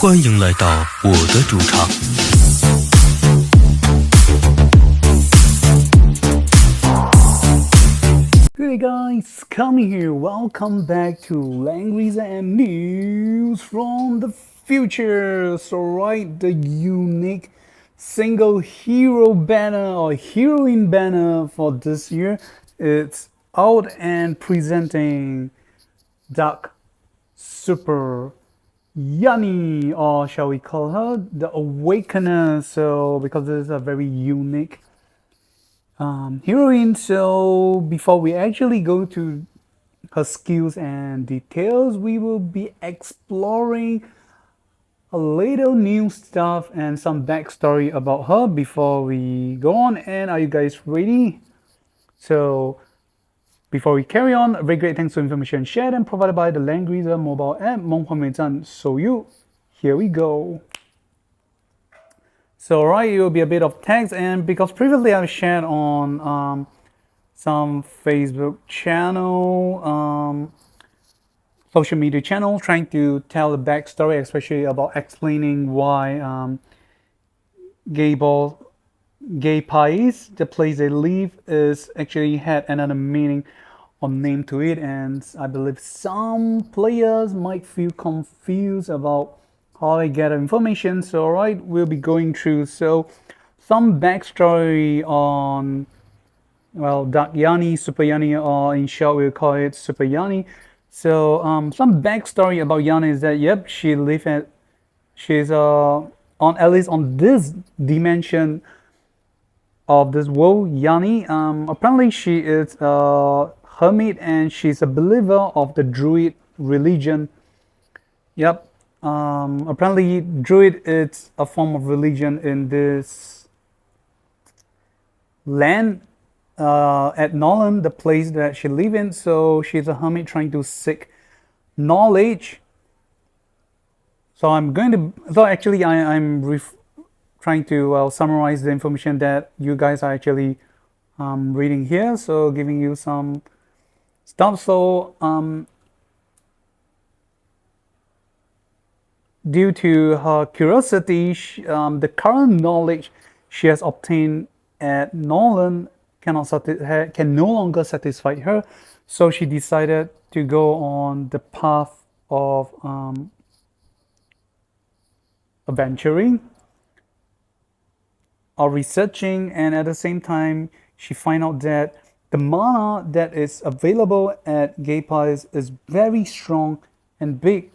欢迎来到我的主场。Hey guys, coming here. Welcome back to Langrisser and news from the future. So right, the unique single hero banner or heroine banner for this year, it's out and presenting Dark Super Yani, or shall we call her the Awakener? So because this is a very unique heroine. So before we actually go to her skills and details, we will be exploring a little new stuff and some backstory about her before we go on. And are you guys ready? So before we carry on, a very great thanks to information shared and provided by the Langrisser mobile app 梦幻美站 So you, here we go. So right, it will be a bit of text, and because previously I've shared on some Facebook channel, social media channel, trying to tell the backstory, especially about explaining why gay pies, the place they live, is actually had another meaning or name to it, and I believe some players might feel confused about how I get information. So right, we'll be going through some backstory on, well, Dark Yani, Super Yani, or in short we'll call it Super Yani. So some backstory about Yani is that yep, she's on, at least on this dimension of this world, Yani. Apparently she is a hermit and she's a believer of the Druid religion. Yep. Apparently, Druid is a form of religion in this land at Nolan, the place that she lives in. So she's a hermit trying to seek knowledge. So I'm trying to summarize the information that you guys are actually reading here. So giving you some stuff. So due to her curiosity, the current knowledge she has obtained at Nolan can no longer satisfy her, so she decided to go on the path of adventuring or researching, and at the same time she find out that the mana that is available at Gay Pies is very strong and big,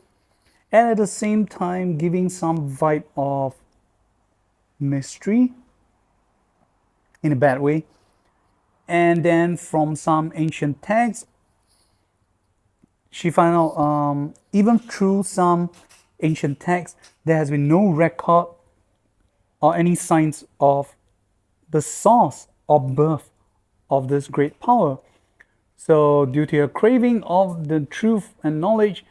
and at the same time giving some vibe of mystery in a bad way. And then from some ancient texts, she found out even through some ancient texts there has been no record or any signs of the source or birth of this great power. So due to her craving of the truth and knowledge,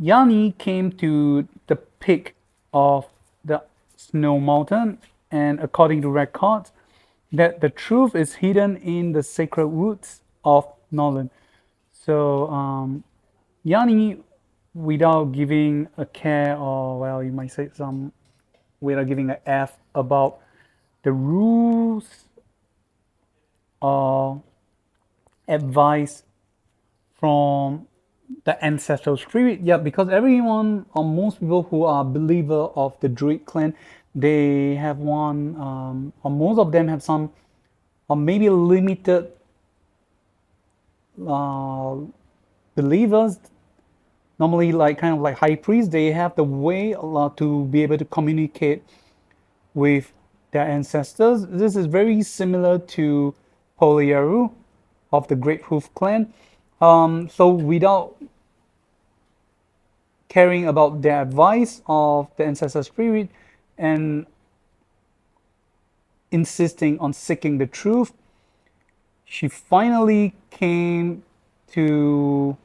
Yani came to the peak of the snow mountain, and according to records, that the truth is hidden in the sacred woods of Nolan. So Yani, without giving a care, or well, you might say without giving an F about the rules or advice from the ancestral spirit. Yeah, because everyone or most people who are believer of the Druid clan, they have one or most of them have some or maybe limited believers. Normally, like kind of like high priests, they have the way to be able to communicate with their ancestors. This is very similar to Poliaru of the Great Hoof clan. So without caring about the advice of the ancestor spirit and insisting on seeking the truth, she finally came to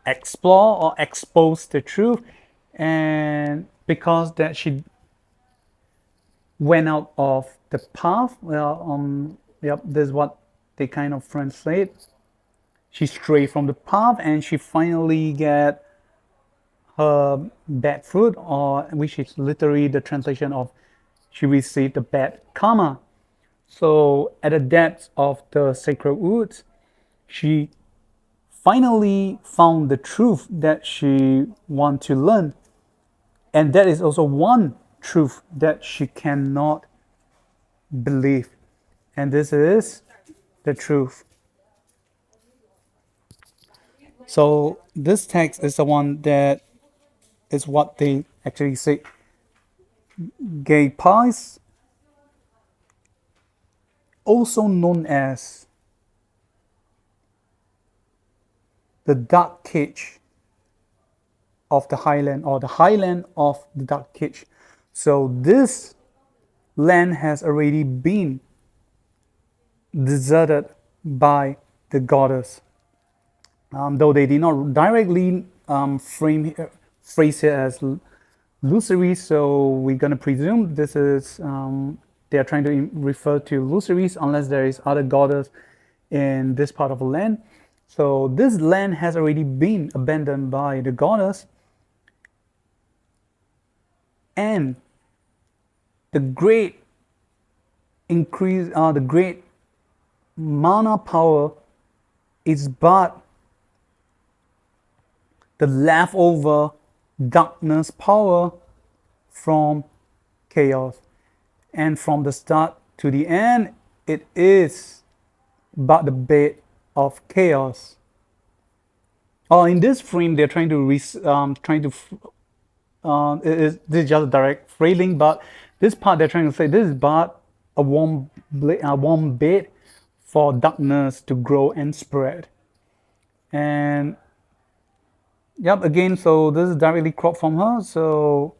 explore or expose the truth, and because that she went out of the path, well, yep, this is what they kind of translate. she strayed from the path and she finally get her bad fruit, or which is literally the translation of she received the bad karma. So at the depths of the sacred woods, she finally found the truth that she want to learn. And that is also one truth that she cannot believe. And this is the truth. So this text is the one that is what they actually say. Gay pies, also known as the dark cage of the highland, or the highland of the dark cage. So this land has already been deserted by the goddess. Though they did not directly phrase it as Luceris, so we're gonna presume this is they are trying to refer to Luceris, unless there is other goddess in this part of the land. So this land has already been abandoned by the goddess, and the great increase, the great mana power is but the leftover darkness power from chaos. And from the start to the end, it is but the bed of chaos. In this frame, they're trying to this is just a direct phrasing, but this part they're trying to say this is but a warm bed for darkness to grow and spread. And yep, again, so this is directly cropped from her. So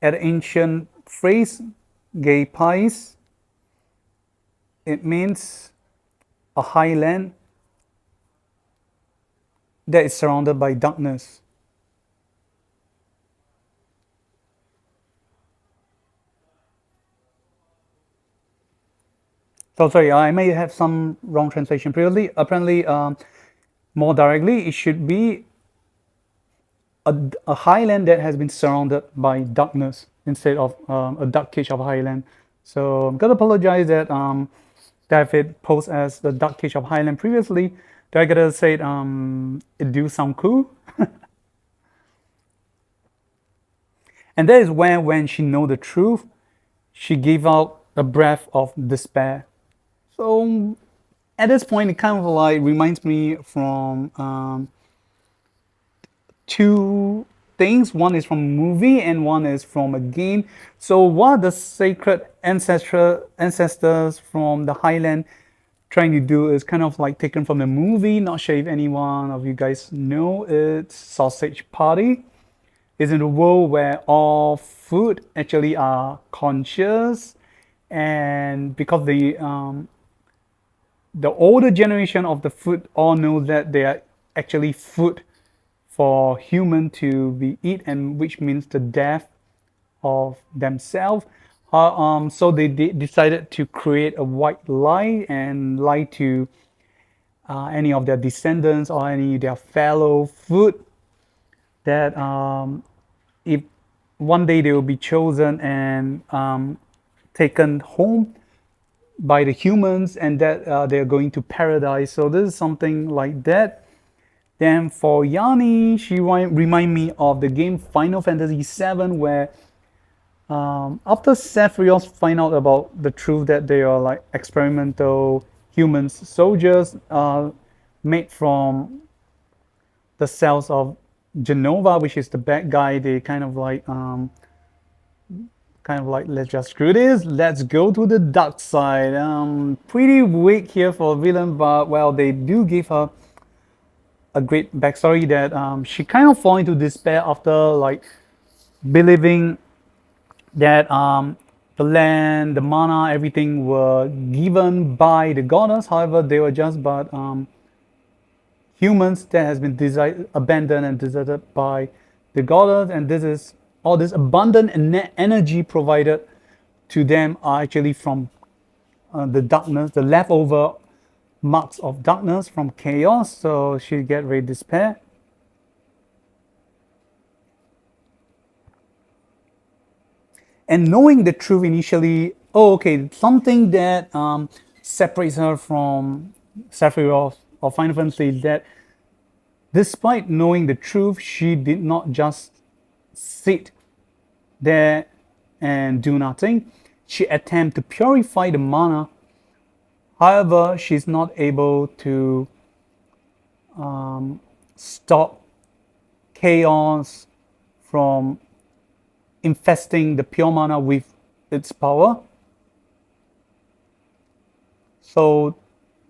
at the ancient phrase, gay pies, it means a highland that is surrounded by darkness. So sorry, I may have some wrong translation previously. Apparently, more directly, it should be a highland that has been surrounded by darkness instead of a dark cage of highland. So I'm gonna apologize that David posed as the dark cage of highland previously. I gotta say it do sound cool. And that is when she know the truth, she gave out a breath of despair. So at this point, it kind of like reminds me from two things. One is from a movie and one is from a game. So what the sacred ancestors from the highland trying to do is kind of like taken from the movie. Not sure if any one of you guys know, it's Sausage Party. It's in a world where all food actually are conscious, and because the older generation of the food all know that they are actually food for human to be eat, and which means the death of themselves. So they decided to create a white lie and lie to any of their descendants or any of their fellow food that if one day they will be chosen and taken home by the humans, and that they're going to paradise. So this is something like that. Then for Yani, she remind me of the game Final Fantasy VII, where after Sephiroth find out about the truth that they are like experimental humans soldiers made from the cells of Genova, which is the bad guy, they kind of like let's just screw this, let's go to the dark side. Pretty weak here for a villain, but well, they do give her a great backstory that she kind of fall into despair after like believing that the land, the mana, everything were given by the goddess. However, they were just but humans that has been abandoned and deserted by the goddess, and this is all this abundant energy provided to them are actually from the darkness, the leftover marks of darkness, from chaos, so she get very despair. And knowing the truth initially, something that separates her from Sephiroth or Final Fantasy is that despite knowing the truth, she did not just sit there and do nothing. She attempted to purify the mana. However, she's not able to stop chaos from infesting the pure mana with its power. So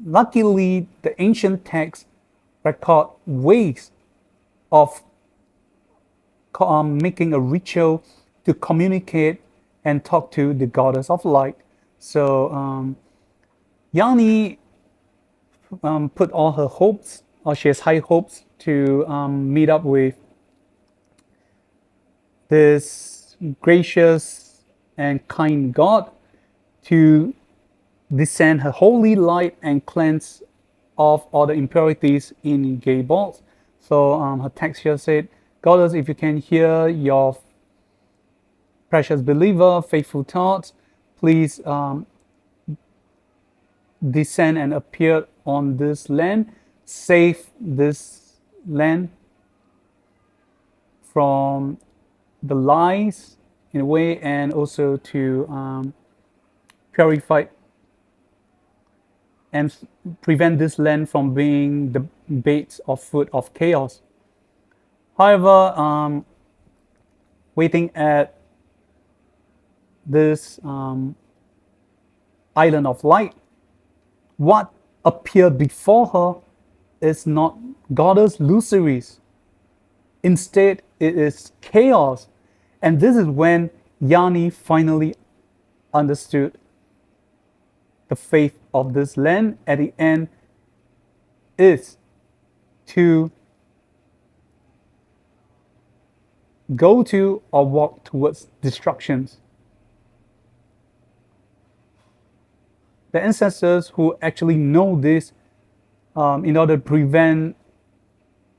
luckily, the ancient texts record ways of making a ritual to communicate and talk to the goddess of light. So Yani put all her hopes, or she has high hopes to meet up with this gracious and kind God to descend her holy light and cleanse off all the impurities in gay balls. So her text here said, Goddess, if you can hear your precious believer, faithful thoughts, please descend and appear on this land, save this land from the lies in a way, and also to purify and prevent this land from being the bait of food of chaos. However, waiting at this island of light, what appeared before her is not goddess Luceris. Instead, it is chaos. And this is when Yani finally understood the faith of this land at the end is to go to or walk towards destructions. The ancestors who actually know this, in order to prevent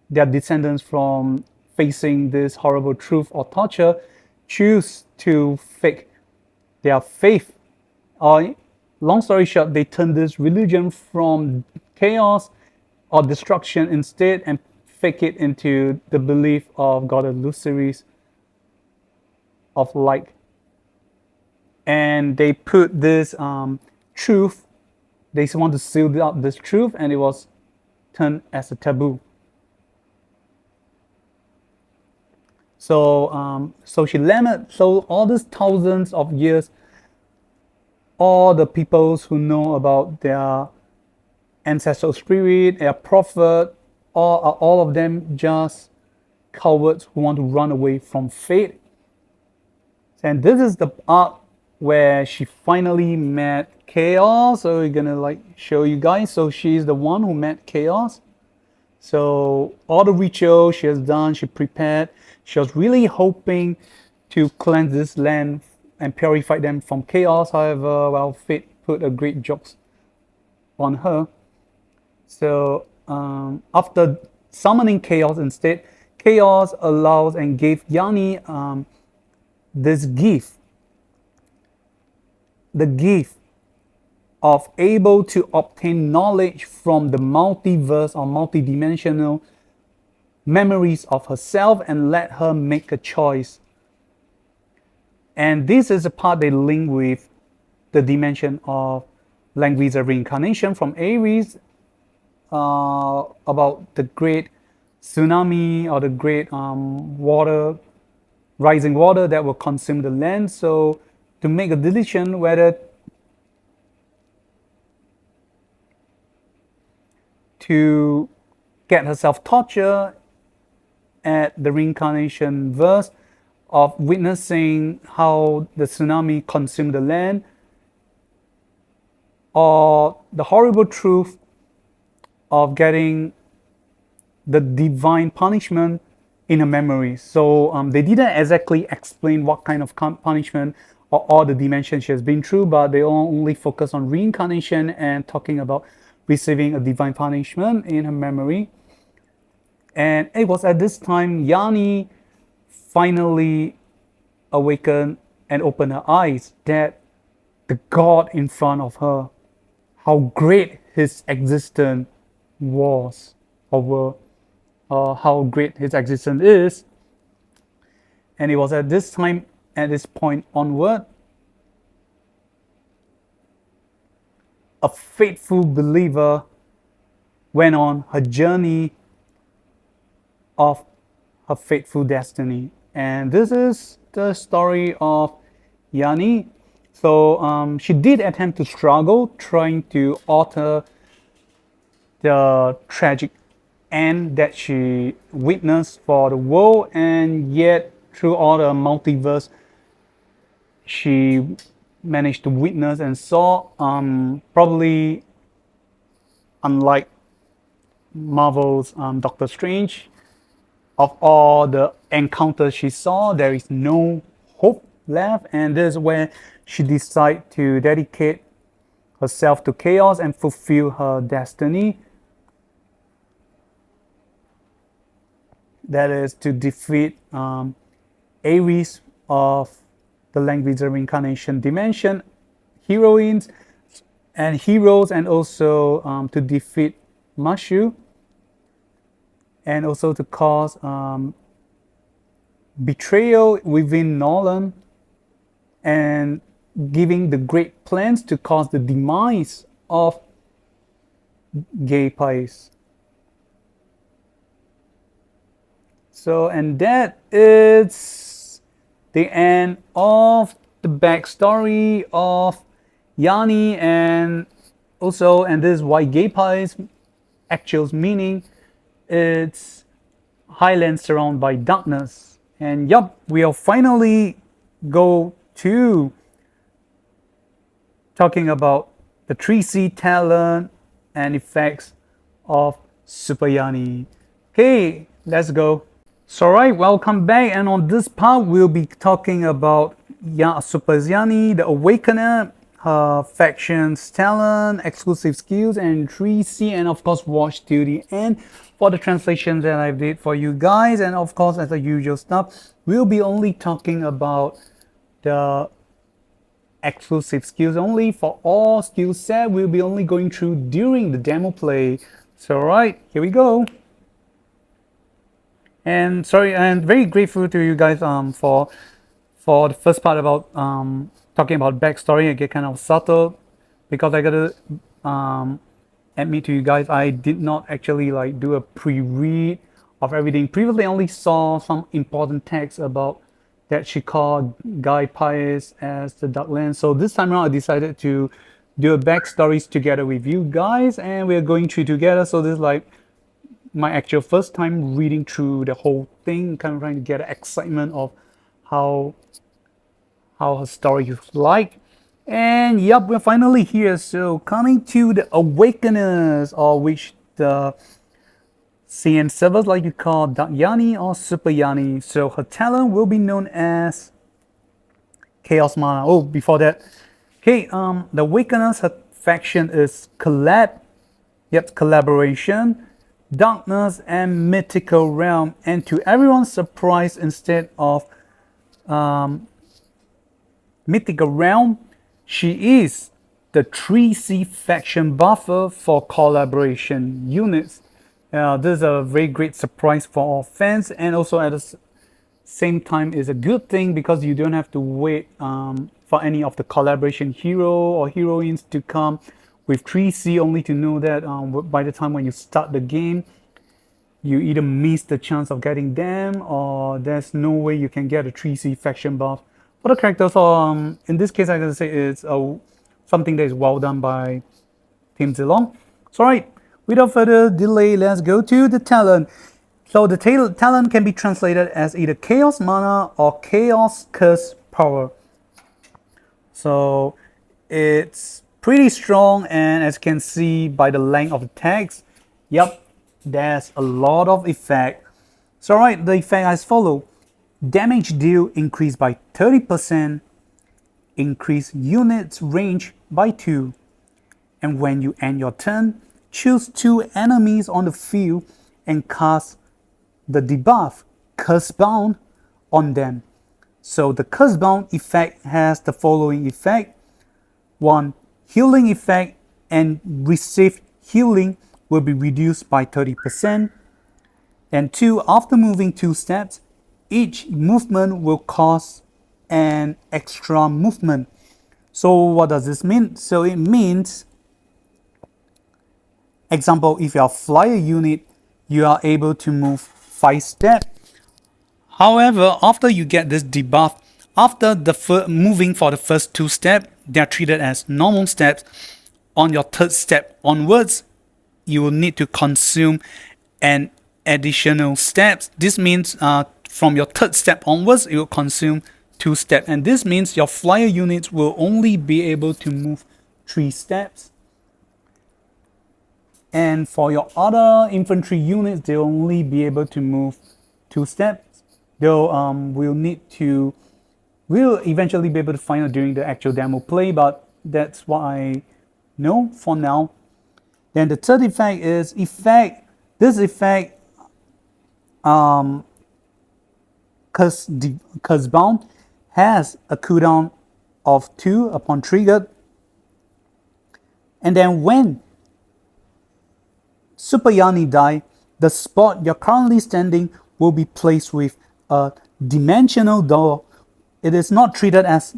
their descendants from facing this horrible truth or torture, choose to fake their faith. Long story short, they turn this religion from chaos or destruction instead and fake it into the belief of goddess Luceris of light. And they put this truth, they want to seal up this truth, and it was turned as a taboo. So so all these thousands of years, all the peoples who know about their ancestral spirit, their prophet, all of them just cowards who want to run away from fate. And this is the arc where she finally met chaos. So we're gonna show you guys. So she's the one who met chaos. So all the rituals she has done, she prepared. She was really hoping to cleanse this land and purify them from chaos. However, well, fate put a great joke on her. So after summoning chaos instead, chaos allows and gave Yani this gift. The gift of able to obtain knowledge from the multiverse or multidimensional memories of herself and let her make a choice. And this is the part they link with the dimension of Langrisser reincarnation from Ares, about the great tsunami or the great rising water that will consume the land. So to make a decision whether to get herself tortured at the reincarnation verse of witnessing how the tsunami consumed the land, or the horrible truth of getting the divine punishment in her memory. So they didn't exactly explain what kind of punishment or all the dimensions she has been through, but they only focus on reincarnation and talking about receiving a divine punishment in her memory. And it was at this time Yani finally awakened and opened her eyes that the God in front of her, how great his existence was, or how great his existence is. And it was at this time, at this point onward, a faithful believer went on her journey of her faithful destiny. And this is the story of Yani. So she did attempt to struggle, trying to alter the tragic end that she witnessed for the world, and yet through all the multiverse, she managed to witness and saw, probably unlike Marvel's Doctor Strange, of all the encounters she saw, there is no hope left, and this is where she decided to dedicate herself to chaos and fulfill her destiny. That is to defeat Ares of the Langrisser reincarnation dimension, heroines and heroes, and also to defeat Mashu, and also to cause betrayal within Nolan, and giving the great plans to cause the demise of gay pies. So, and that is the end of the backstory of Yani, and also, and this is why gay pies actual meaning, it's highlands surrounded by darkness. And yup, we'll finally go to talking about the 3C talent and effects of Super Yani. Okay, let's go. So alright, welcome back, and on this part we'll be talking about Super Yani, the Awakener, her factions, talent, exclusive skills, and 3C, and of course watch till the end for the translations that I did for you guys. And of course, as the usual stuff, we'll be only talking about the exclusive skills only. For all skill set, we'll be only going through during the demo play. So alright, here we go. And sorry, and very grateful to you guys for the first part about talking about backstory. I get kind of subtle because I gotta admit to you guys, I did not actually like do a pre-read of everything. Previously, I only saw some important text about that she called Guy Pius as the Darkland. So this time around, I decided to do a backstories together with you guys, and we're going through together. So this is like my actual first time reading through the whole thing, kind of trying to get excitement of how her story is like. And yep, we're finally here. So coming to the Awakeners, or which the CN servers like to call Yani or Super Yani. So her talent will be known as Chaos Mana. Oh, before that, okay, the Awakeners, her faction is collaboration, darkness, and mythical realm. And to everyone's surprise, instead of mythical realm, she is the 3C faction buffer for collaboration units. This is a very great surprise for all fans, and also at the same time is a good thing because you don't have to wait for any of the collaboration hero or heroines to come with 3C, only to know that by the time when you start the game, you either miss the chance of getting them, or there's no way you can get a 3C faction buff for the characters. So in this case, I gotta say it's something that is well done by Team Zilong. So alright, without further delay, let's go to the talent. So the talent can be translated as either Chaos Mana or Chaos Curse Power. So it's pretty strong, and as you can see by the length of the text, yep, there's a lot of effect. So alright, the effect as follows. Damage deal increased by 30%, increase units range by 2, and when you end your turn, choose 2 enemies on the field and cast the debuff Curse Bound on them. So the Curse Bound effect has the following effect. 1. Healing effect and received healing will be reduced by 30%. And 2. After moving 2 steps, each movement will cost an extra movement. So what does this mean? So it means, example, if you are a flyer unit, you are able to move 5 steps. However, after you get this debuff, after the moving for the first 2 steps, they are treated as normal steps. On your 3rd step onwards, you will need to consume an additional steps. This means from your 3rd step onwards, you will consume 2 steps. And this means your flyer units will only be able to move 3 steps. And for your other infantry units, they'll only be able to move 2 steps. Though we'll eventually be able to find out during the actual demo play, but that's what I know for now. Then the 3rd effect is this effect Curse Bound has a cooldown of 2 upon triggered. And then when Super Yani die, the spot you're currently standing will be placed with a dimensional door. It is not treated as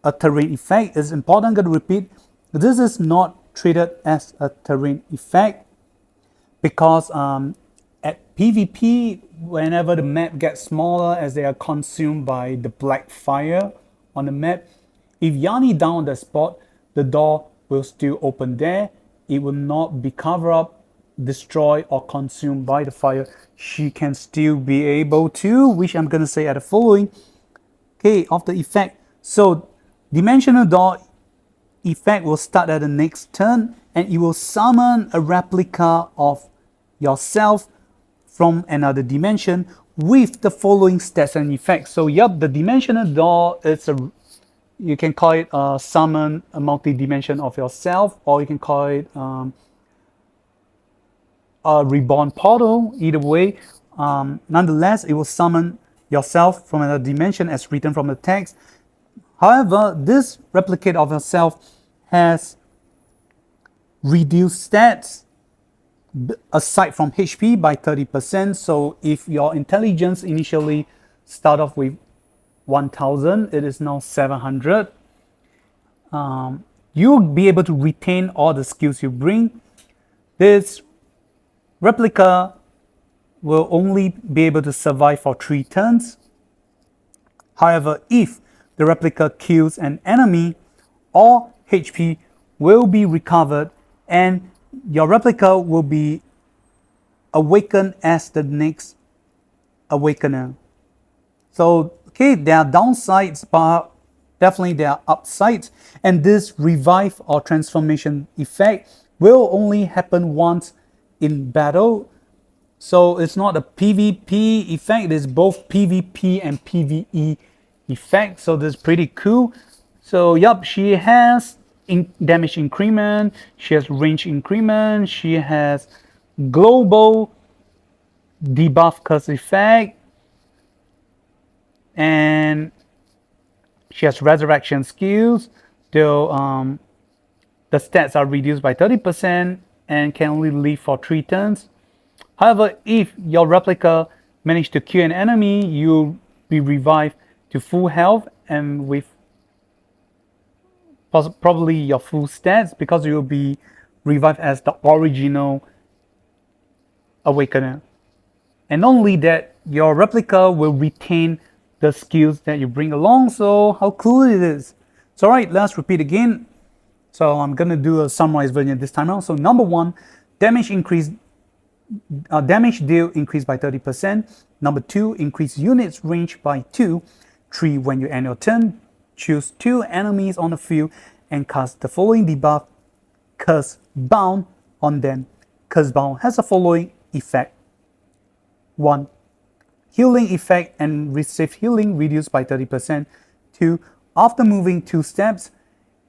a terrain effect. It's important to repeat, this is not treated as a terrain effect because at PvP, whenever the map gets smaller as they are consumed by the black fire on the map, if Yani down on the spot, the door will still open there. It will not be covered up, destroyed or consumed by the fire. She can still be able to, which I'm going to say at the following, of the effect. So dimensional door effect will start at the next turn and it will summon a replica of yourself from another dimension with the following stats and effects. So the dimensional door is you can call it summon a multi-dimension of yourself, or you can call it a reborn portal. Either way, nonetheless, it will summon yourself from another dimension as written from the text. However, this replicate of yourself has reduced stats aside from HP by 30%. So if your intelligence initially start off with 1000, it is now 700. You'll be able to retain all the skills you bring. This replica will only be able to survive for 3 turns. However, if the replica kills an enemy, all HP will be recovered and your replica will be awakened as the next Awakener. So, there are downsides, but definitely there are upsides. And this revive or transformation effect will only happen once in battle. So it's not a PvP effect, it's both PvP and PvE effect. So this is pretty cool. So she has damage increment, she has range increment, she has global debuff curse effect, and she has resurrection skills, though the stats are reduced by 30% and can only live for 3 turns. However, if your replica managed to kill an enemy, you'll be revived to full health and with probably your full stats, because you will be revived as the original Awakener. And not only that, your replica will retain the skills that you bring along. So how cool it is. So alright, let's repeat again. So I'm gonna do a summarized version this time around. So number 1, damage deal increased by 30%. Number 2, increase units range by 2. 3, when you end your turn, choose 2 enemies on the field and cast the following debuff, Curse Bound, on them. Curse Bound has the following effect. 1. Healing effect and receive healing reduced by 30%. 2. After moving 2 steps,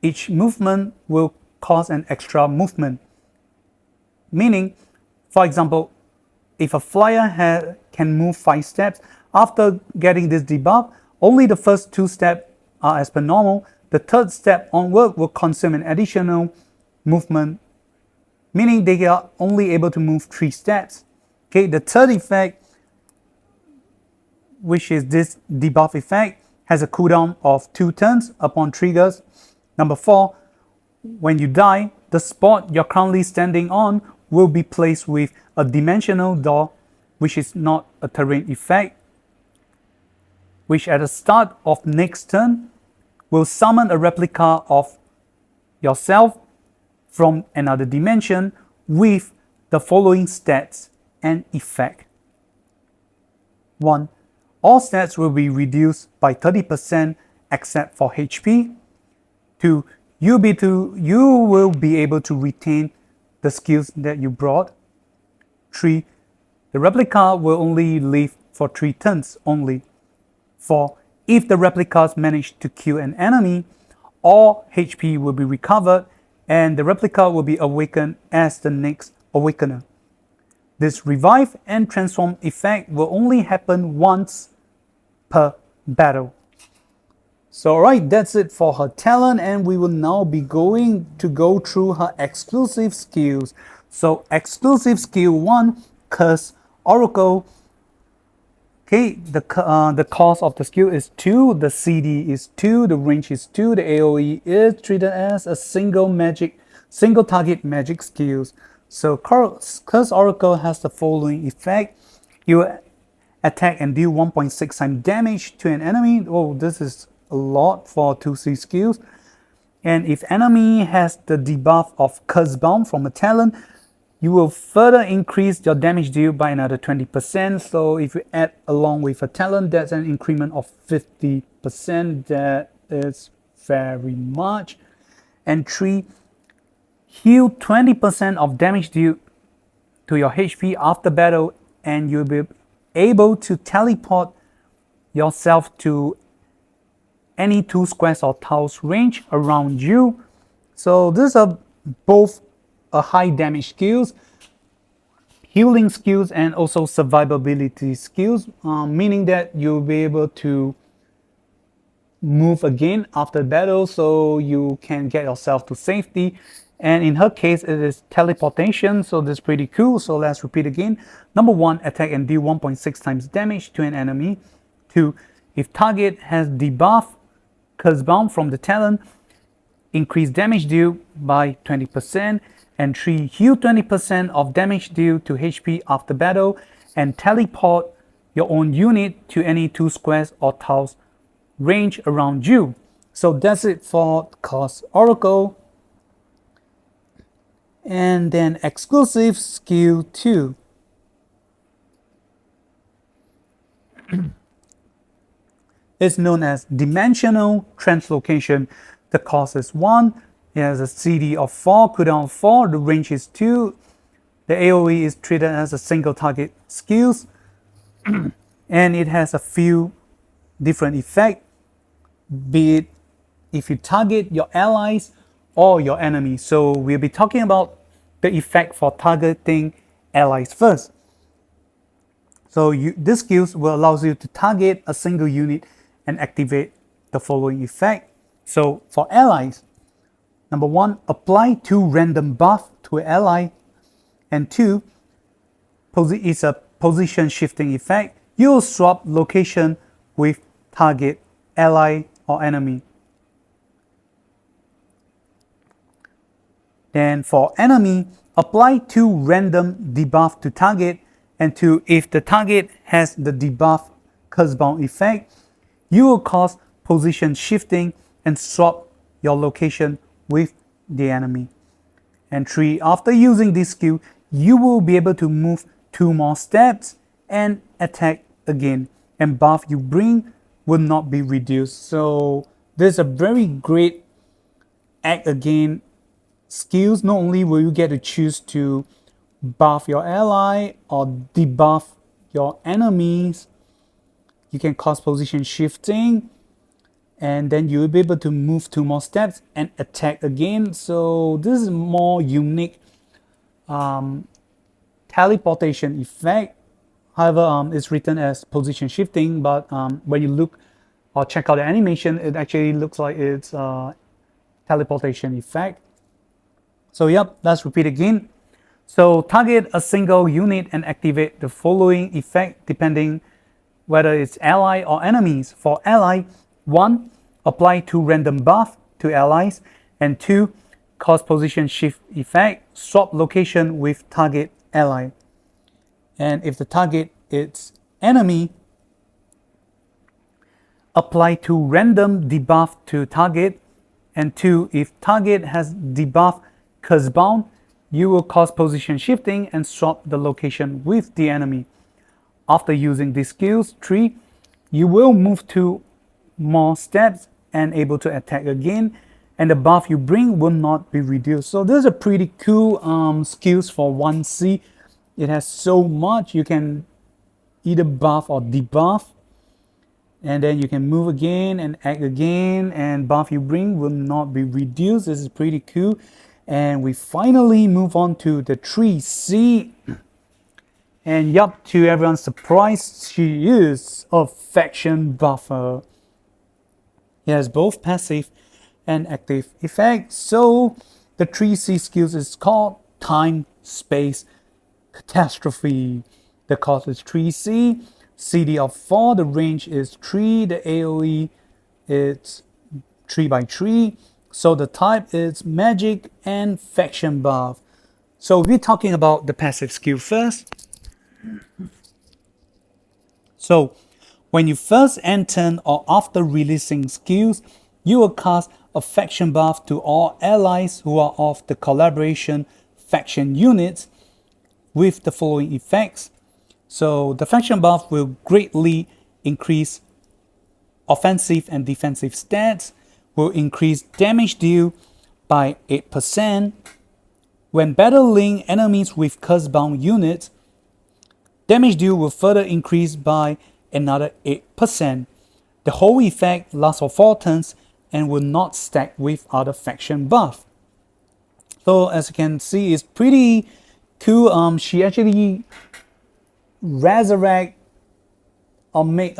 each movement will cause an extra movement. Meaning, for example, if a flyer can move 5 steps, after getting this debuff, only the first 2 steps are as per normal. The third step onward will consume an additional movement, meaning they are only able to move 3 steps. Okay, the third effect, which is this debuff effect, has a cooldown of 2 turns upon triggers. Number 4, when you die, the spot you're currently standing on will be placed with a dimensional door, which is not a terrain effect, which at the start of next turn will summon a replica of yourself from another dimension with the following stats and effect. 1. All stats will be reduced by 30% except for HP. 2. You will be able to retain the skills that you brought. 3. The replica will only live for 3 turns only. 4. If the replicas manage to kill an enemy, all HP will be recovered and the replica will be awakened as the next Awakener. This revive and transform effect will only happen once per battle. So alright, that's it for her talent, and we will now be going to go through her exclusive skills. So exclusive skill 1, Curse Oracle. Okay, the cost of the skill is 2, the CD is 2, the range is 2, the AoE is treated as a single target magic skills. So Curse Oracle has the following effect. You attack and deal 1.6 times damage to an enemy. Oh, this is a lot for 2C skills. And if enemy has the debuff of Curse Bound from a talent, you will further increase your damage deal by another 20%. So if you add along with a talent, that's an increment of 50%. That is very much. And 3, heal 20% of damage deal to your HP after battle, and you'll be able to teleport yourself to any 2 squares or tiles range around you. So these are both a high damage skills, healing skills, and also survivability skills, meaning that you'll be able to move again after battle, so you can get yourself to safety. And in her case, it is teleportation, so that's pretty cool. So let's repeat again. Number 1, attack and deal 1.6 times damage to an enemy. 2, if target has debuff Curse Bound from the talent, increase damage deal by 20%. And 3, heal 20% of damage deal to HP after battle, and teleport your own unit to any 2 squares or tiles range around you. So that's it for Curse Oracle. And then exclusive skill 2. It's known as Dimensional Translocation. The cost is 1. It has a CD of 4, cooldown 4, the range is 2. The AoE is treated as a single target skills. And it has a few different effects, be it if you target your allies or your enemies. So we'll be talking about the effect for targeting allies first. So this skills will allow you to target a single unit and activate the following effect. So for allies, number 1, apply 2 random buff to an ally, and 2, it's a position shifting effect. You will swap location with target ally or enemy. Then for enemy, apply 2 random debuff to target, and 2, if the target has the debuff Curse Bound effect, you will cause position shifting and swap your location with the enemy. And 3, after using this skill, you will be able to move 2 more steps and attack again, and buff you bring will not be reduced. So there's a very great act again skills. Not only will you get to choose to buff your ally or debuff your enemies, you can cause position shifting, and then you'll be able to move 2 more steps and attack again. So this is more unique teleportation effect. However, it's written as position shifting, but when you look or check out the animation, it actually looks like it's teleportation effect. So yep, let's repeat again. So target a single unit and activate the following effect depending whether it's ally or enemies. For ally, 1. Apply 2 random buff to allies, and 2. Cause position shift effect, swap location with target ally. And if the target is enemy, apply 2 random debuff to target, and 2. If target has debuff curse bound, you will cause position shifting and swap the location with the enemy. After using these skills, 3, you will move 2 more steps and able to attack again, and the buff you bring will not be reduced. So this is a pretty cool skills for 1C. It has so much. You can either buff or debuff, and then you can move again and act again, and buff you bring will not be reduced. This is pretty cool. And we finally move on to the 3C. And yup, to everyone's surprise, she is a faction buffer. It has both passive and active effects. So the 3C skills is called Time, Space, Catastrophe. The cost is 3C, CD of 4, the range is 3, the AoE is 3x3. So the type is magic and faction buff. So we're talking about the passive skill first. So when you first enter or after releasing skills, you will cast a faction buff to all allies who are of the collaboration faction units with the following effects. So the faction buff will greatly increase offensive and defensive stats, will increase damage deal by 8%. When battling enemies with curse-bound units, damage deal will further increase by another 8%. The whole effect lasts for 4 turns and will not stack with other faction buff. So as you can see, it's pretty cool. She actually resurrect or make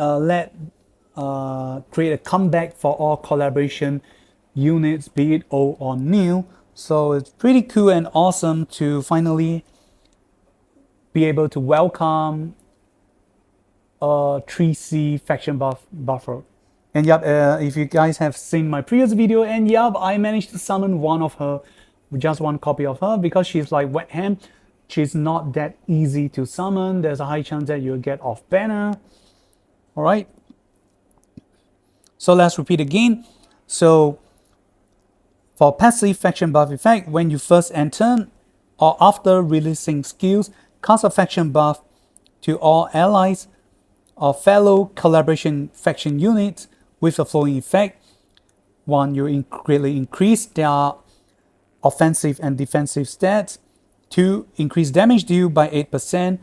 create a comeback for all collaboration units, be it old or new. So it's pretty cool and awesome to finally be able to welcome a 3C faction buffer. And yep, if you guys have seen my previous video, and yep, I managed to summon one of her, just one copy of her, because she's like wet ham. She's not that easy to summon. There's a high chance that you'll get off banner. All right. So let's repeat again. So for passive faction buff effect, when you first enter or after releasing skills, cast a faction buff to all allies or fellow collaboration faction units with the following effect. 1. You greatly increase their offensive and defensive stats. 2. Increase damage deal by 8%.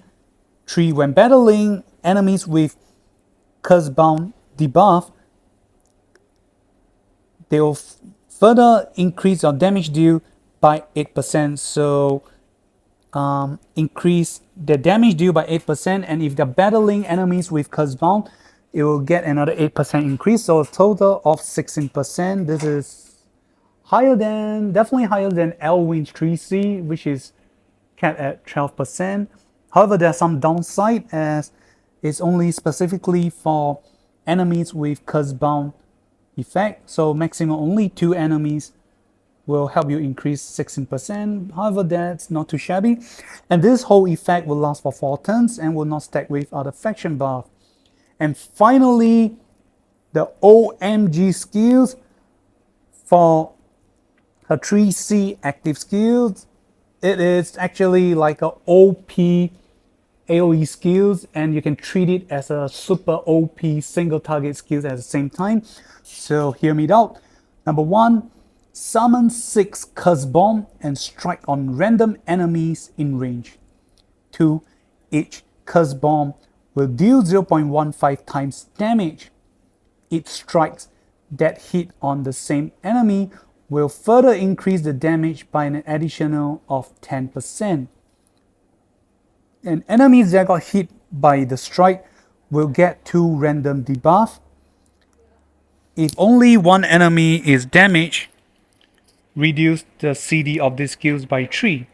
3. When battling enemies with curse-bound debuff, they will further increase your damage deal by 8%. So increase the damage deal by 8%, and if they're battling enemies with curse-bound, it will get another 8% increase. So a total of 16%. This is definitely higher than Elwin's 3C, which is capped at 12%. However, there's some downside as it's only specifically for enemies with curse-bound effect. So maximum only 2 enemies will help you increase 16%. However, that's not too shabby. And this whole effect will last for 4 turns and will not stack with other faction buff. And finally, the OMG skills for her 3C active skills. It is actually like a OP AoE skills, and you can treat it as a super OP single target skills at the same time. So hear me out. Number 1, summon 6 curse bomb and strike on random enemies in range. 2, each curse bomb will deal 0.15 times damage. Each strikes that hit on the same enemy will further increase the damage by an additional of 10%. And enemies that got hit by the strike will get 2 random debuff. If only one enemy is damaged, reduce the CD of these skills by 3.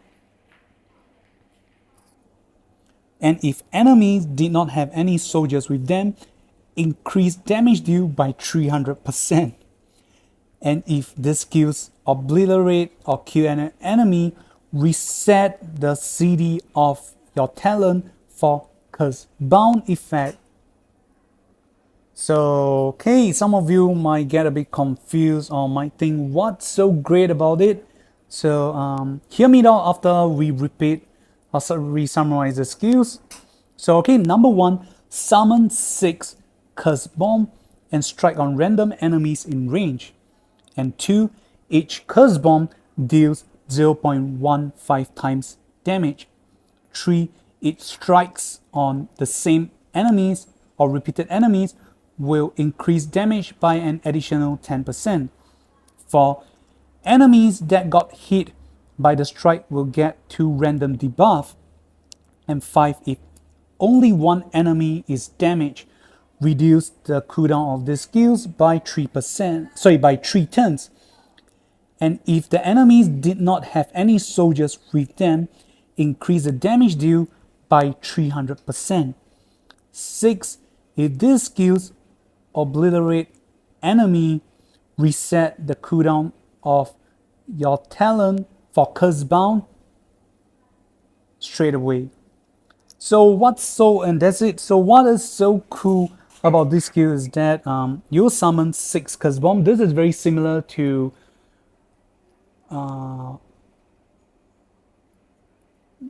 And if enemies did not have any soldiers with them, increase damage deal by 300%. And if the skills obliterate or kill an enemy, reset the CD of your talent for curse bound effect. So, okay, some of you might get a bit confused or might think, what's so great about it? So, hear me out after we repeat or re-summarize the skills. So, okay, number 1, summon 6 curse bomb and strike on random enemies in range. And 2, each curse bomb deals 0.15 times damage. 3, it strikes on the same enemies or repeated enemies will increase damage by an additional 10%. 4, enemies that got hit by the strike will get 2 random debuff. And 5, if only one enemy is damaged, reduce the cooldown of the skills by 3%, by 3 turns. And if the enemies did not have any soldiers with them, increase the damage deal by 300%. 6, if these skills obliterate enemy, reset the cooldown of your talent for curse bound straight away. So that's it. So what is so cool about this skill is that you'll summon 6 curse bomb. This is very similar to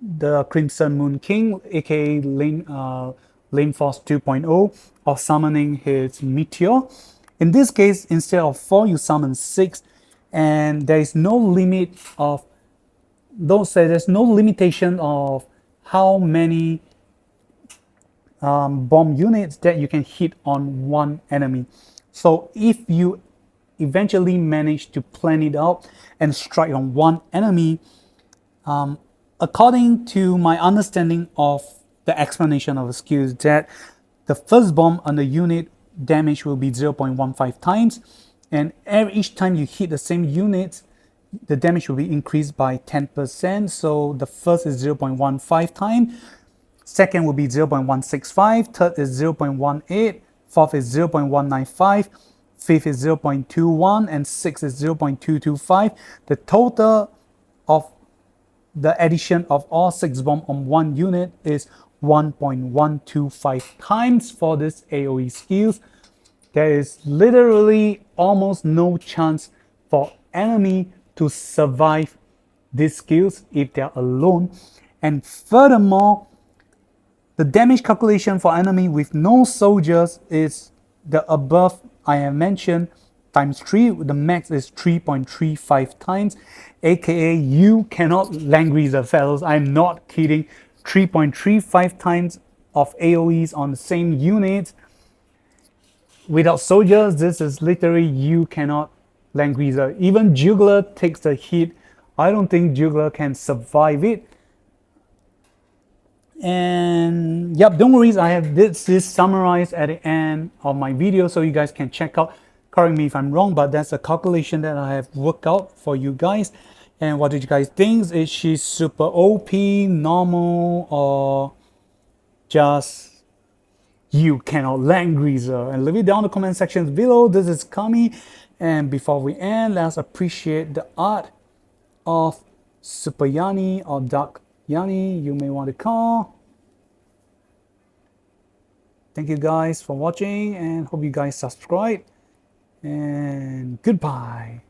the Crimson Moon King, aka Lane Force 2.0, of summoning his meteor. In this case, instead of 4, you summon 6, and there is no limit of there's no limitation of how many bomb units that you can hit on one enemy. So if you eventually manage to plan it out and strike on one enemy, according to my understanding of the explanation of the skill, is that the first bomb on the unit damage will be 0.15 times, and each time you hit the same unit, the damage will be increased by 10%. So the first is 0.15 times, second will be 0.165, third is 0.18, fourth is 0.195, fifth is 0.21, and sixth is 0.225. The total of the addition of all 6 bombs on one unit is 1.125 times for this AoE skills. There is literally almost no chance for enemy to survive these skills if they're alone. And furthermore, the damage calculation for enemy with no soldiers is the above I have mentioned times 3. The max is 3.35 times, aka you cannot Langrisser, fellows. I'm not kidding. 3.35 times of AoEs on the same unit without soldiers. This is literally you cannot Langrisser. Even Juggler takes the hit. I don't think Juggler can survive it. And yep, don't worry, I have this summarized at the end of my video so you guys can check out. Correct me if I'm wrong, but that's a calculation that I have worked out for you guys. And what did you guys think? Is she super OP, normal, or just you cannot Langrisser? And leave it down in the comment sections below. This is Kami, and before we end, let's appreciate the art of Super Yani or Dark Yani, you may want to call. Thank you guys for watching, and hope you guys subscribe, and goodbye.